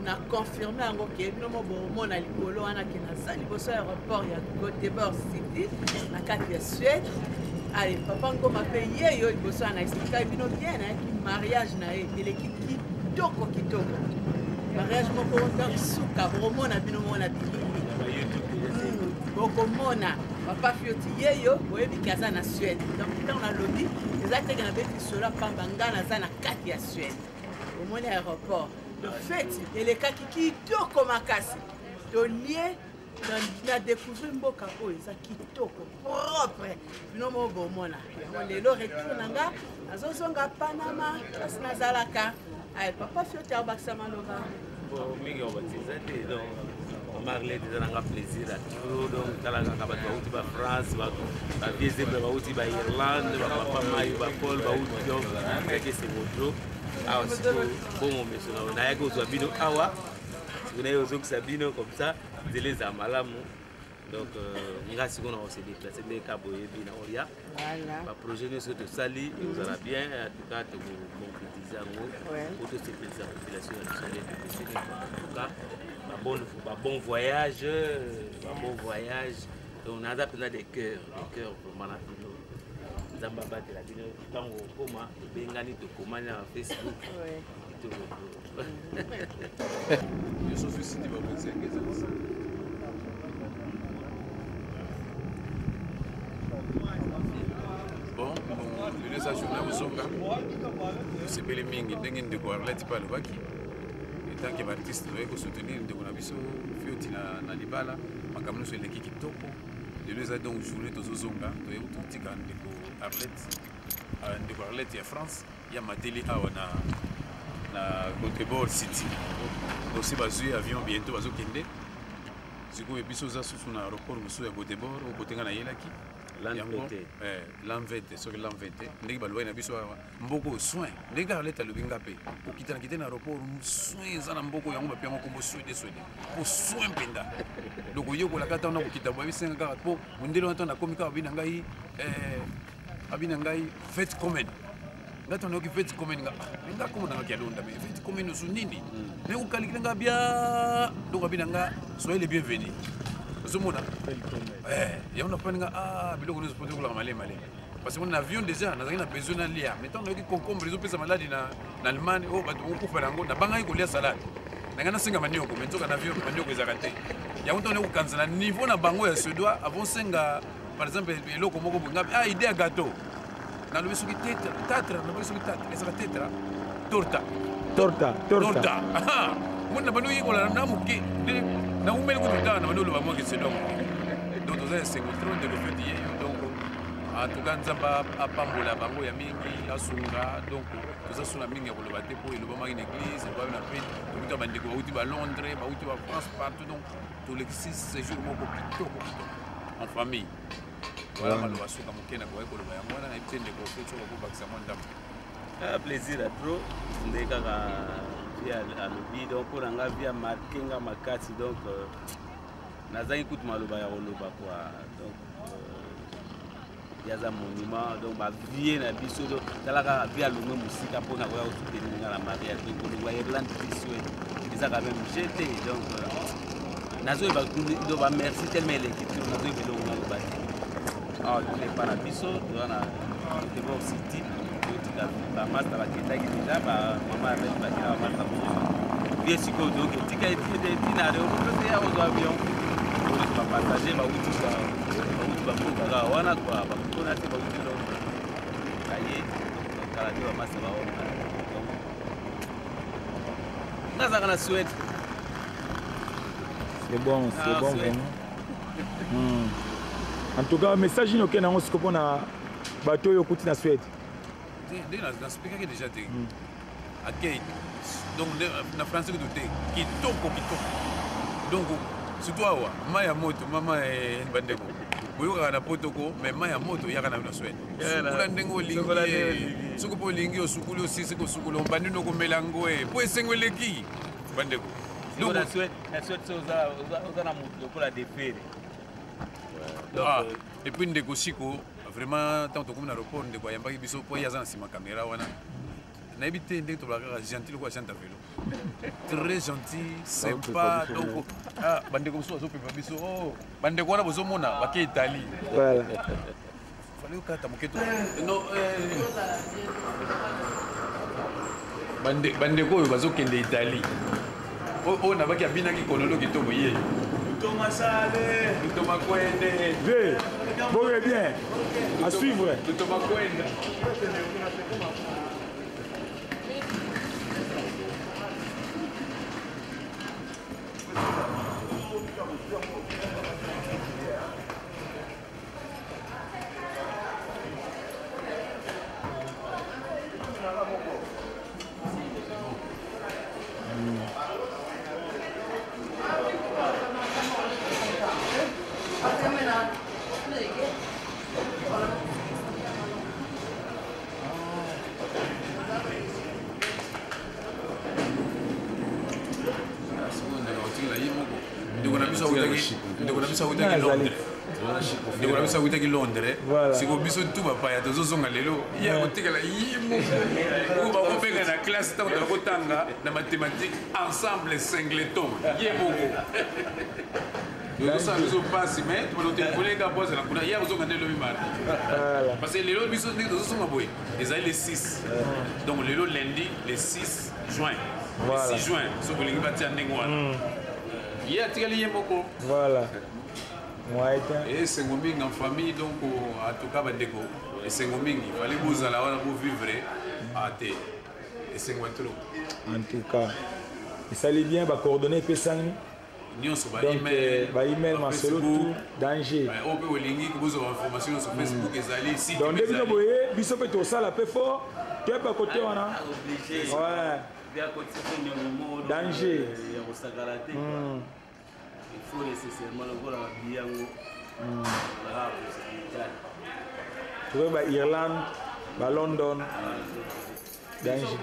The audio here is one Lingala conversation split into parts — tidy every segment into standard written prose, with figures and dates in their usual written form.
na confirmé yango ke bino bomona likolo wana ke naza liboso ya aéroport ya Göteborg City na kati ya Suède. Allez, papa ngoma mpe ye yo liboso wana explika bino bien nayaki mariage na ye eleki kitoko kitoko mariage moko otango suka bomona bino mona bilili bokomona papa fioti ye yo boyebi ke aza na Suède donc ntango nalobi eza teke na beti solo apamba nga naza na kati ya Suède omoni aéroport le fait elekaki kitoko makasi tolie na découvrir mboka oyo eza kitoko propre bino mo bomona lelo retour na nga nazozonga Panama kasi nazalaka ay papa fioti abakisa maloba mingi obatiza te donc Marley déjà n'a plaisir à tout donc kala ka bato bauti ba France ba vieux zebra bauti ba Irlande ba papa mayu ba Paul bauti donc kake c'est moto ah c'est bon monsieur na yako zo bino awa kuna yo zo sabino comme ça zele za malamu donc nga si on s'est déplacé des Caboye bina oria voilà ba projet de de sali vous allez bien en tout cas te concrétiser en auto c'est plaisir la population de en tout cas bon voyage, on a adapté des cœurs vraiment la pino. Zambaba de la pino, quand on coma, Bengani de coma sur Facebook. Je suis aussi dit bon, le deux ajours là, c'est bel et bien, il y a des Arlette par le Baki. Tant que l'artiste doit soutenir de Bonabiso, Fioti na Libala, Makamuno sur l'équipe Kitoko, de deux ans donc journée aux Ozonga, de Ututika de Arlette et France, il y a ma télé na Göteborg City. Aussi basé avion bientôt à Zokende. Si vous avez besoin de l'aéroport, vous avez Göteborg, vous pouvez aller là qui. L'envete, sur l'envete, les balois na biso mboko soin, les gars leta le bingapé. Pour quitter na aéroport, soin za na mboko yango ba piamo kombo soin pour soin penda. Donc yo ko la kata na ko kita ba bisenga ka po mundelo ntona komika abina ngai fête commune. Ngato na ki fête commune nga komo na kia donda mais fête commune su nini. Ne ko kalikila nga bia donc abina nga soyez les bienvenus. Zomona il y a une opinion biloko nous poser la malé parce que mon avion déjà n'a rien besoin de lire mais tant que concombre les autres malades en Allemagne oh bah on coupe la ngona banga iko lia salade nangana singa manioko mais toka avion manioko ezakate il y a un temps où kanzana niveau na bango ya suédois avant singa par exemple biloko moko bonga idée à gâteau na le biso ki tatra na biso ki tatra ezaka torta mon na banu yiko la na muki na umeli kututana na banu ba mo ki sedom donc vous avez 50 de le fait donc en tout cas nzamba apambola bango ya mingi asunga donc tout ça sur la mingi ya koloba te po eloba maki na église eloba na pe to bandeko bauti ba Londres bauti ba France partout donc tous les 6 séjours moko kitoko en famille voilà maloba suka mokena kwa koloba ya mwana na itende ko fecho ko bakisa monda plaisir à trop ndeka ka via à lobby donc pour nga via marquinga makati donc nazangi kutu maloba ya koloba quoi donc yaza monument donc ba vie na biso donc talaka via longo musika pona ko ya soutenir na mariage donc ko Irlande tissu ça quand même jeté donc nazo ba do ba merci tellement l'équipe nazo bi longo na ba tous les para biso na Göteborg City ba master ba kitaki déjà ba mama ba kila master bien siko donc tika tina de ko ya au avion ba passager ba utuka wana kwa ba kuna te ba utilo aye kala dio master ba ona naza kana Suède c'est bon vraiment en tout cas message ino ke nango sikopo na bato yo kuti na Suède na expliqué déjà te accueil donc na français que tout kitoko donc surtout awa maya moto mama bandeko boyoka na potoko mais maya moto yaka na Suède sukula ndengo lingi sukupo lingi osukuli osisi ko sukula mbandi no komela ngoe po esengweleki bandeko donc la Suède oza na moto ko la déféré et puis ndeko siko vraiment tant que comme na aéroport ndeko yambaki biso po yaza na sima caméra wana nayebi te ndenge tolobaka kaka gentil lokola chante velo très gentil sympa donc bandeko mosusu bazopepa biso bandeko wana bozomona bake Italie fale okata moke to bandeko oyo bazokende Italie oyo nabaki abinaki kololo kitoko ye Thomas Kwende bon et bien à suivre Thomas Kwende ndeko na biso awutaki Londres siko biso tu bapaya tozozonga lelo ye akotikala ye moko bakobenga na classe ntango tolakotanga na mathématique ensemble singleton ye moko tozosala biso mpasi mais tobalotelefone bozala kuna ye akozonga nde lobi mardi parce que lelo biso ndenge tozosonga boye ezali le 6 donc lelo lundi le 6 juin le 6 juin so bolingi batia ndenge wana ye atikali ye moko esengo mingi en famille donc en tout cas bandeko esengo mingi fallait bozala wana pour vivre ate esengo trop en tout cas esali bien bacoordonné epesani nyonso baemail masolo tout danger oyo mpe olingi bozwa information sur Facebook ezali site donc nde bino boye biso mpe tosala mpe fort toyeba kote wana danger il faut nécessairement lokola babiyango tokoki bairlande balondon danger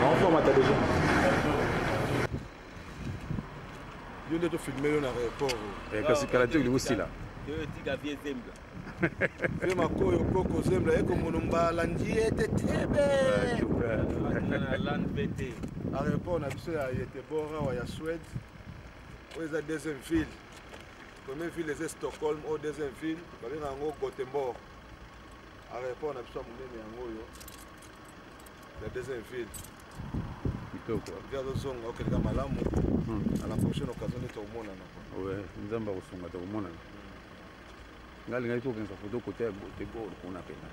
baformata déjà yo nde tofilme yo na aéroport kasi kala te olingi osila ve makoyo koko zembla ekomona mbalandi ete tebe aéroport na biso ya Göteborg awa ya Suède oyo eza deuxième ville première ville eza Stockholm oyo deuxième ville babenga yango Gothenburg aéroport na biso ya monene yango oyo la deuxième ville vi azozonga okeleka malamu à la prochaine occasion nde tokomonana nzambe akosunga tokomonana nga alingaki tokokendisa foto kote ya Göteborg kuna pena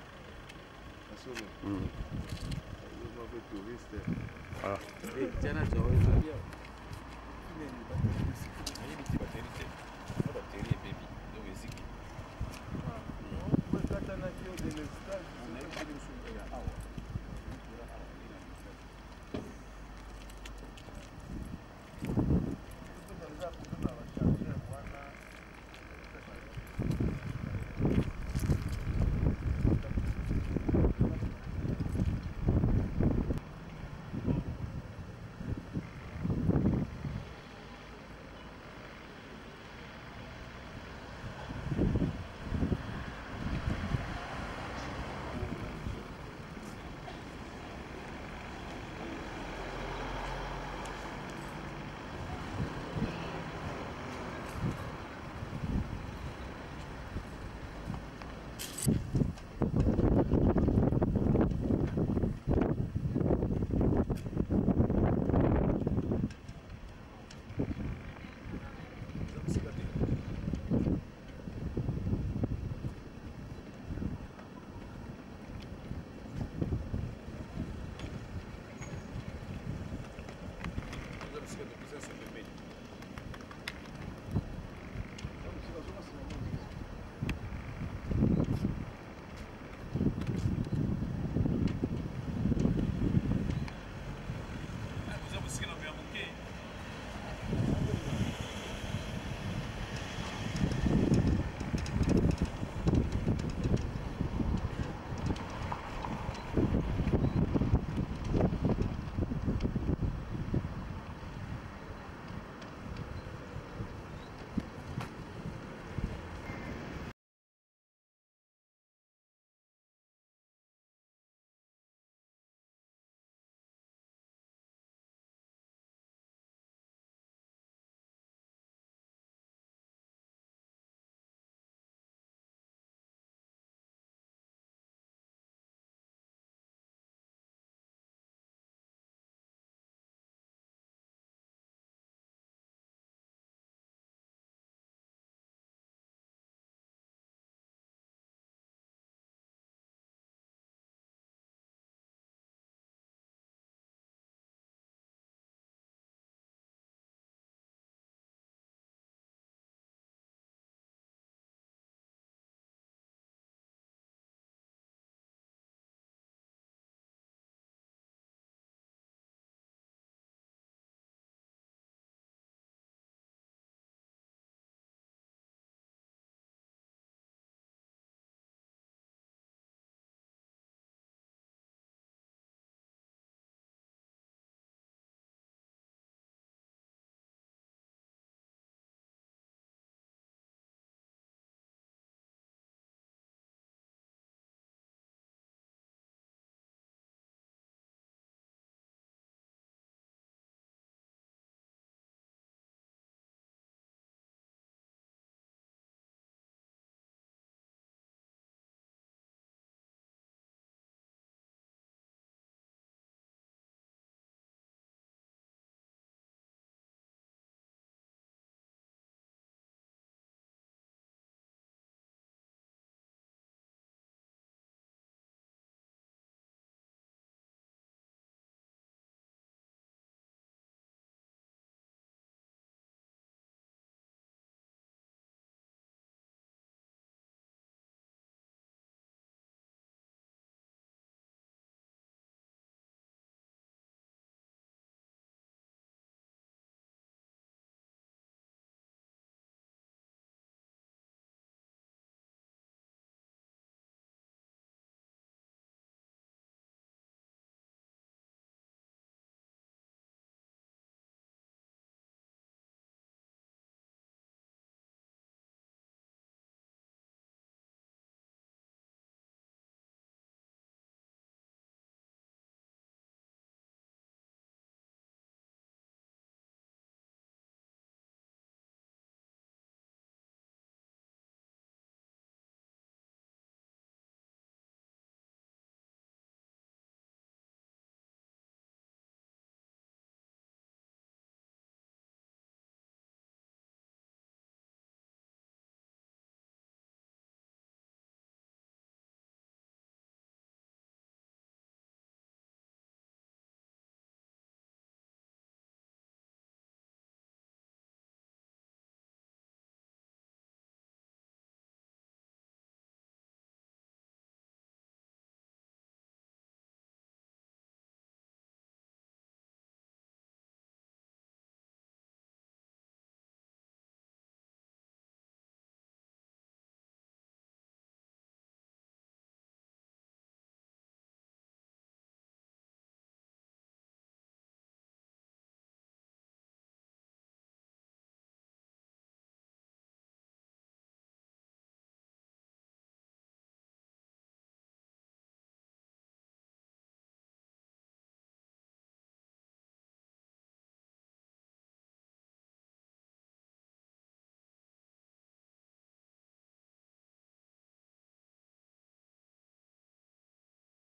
touriste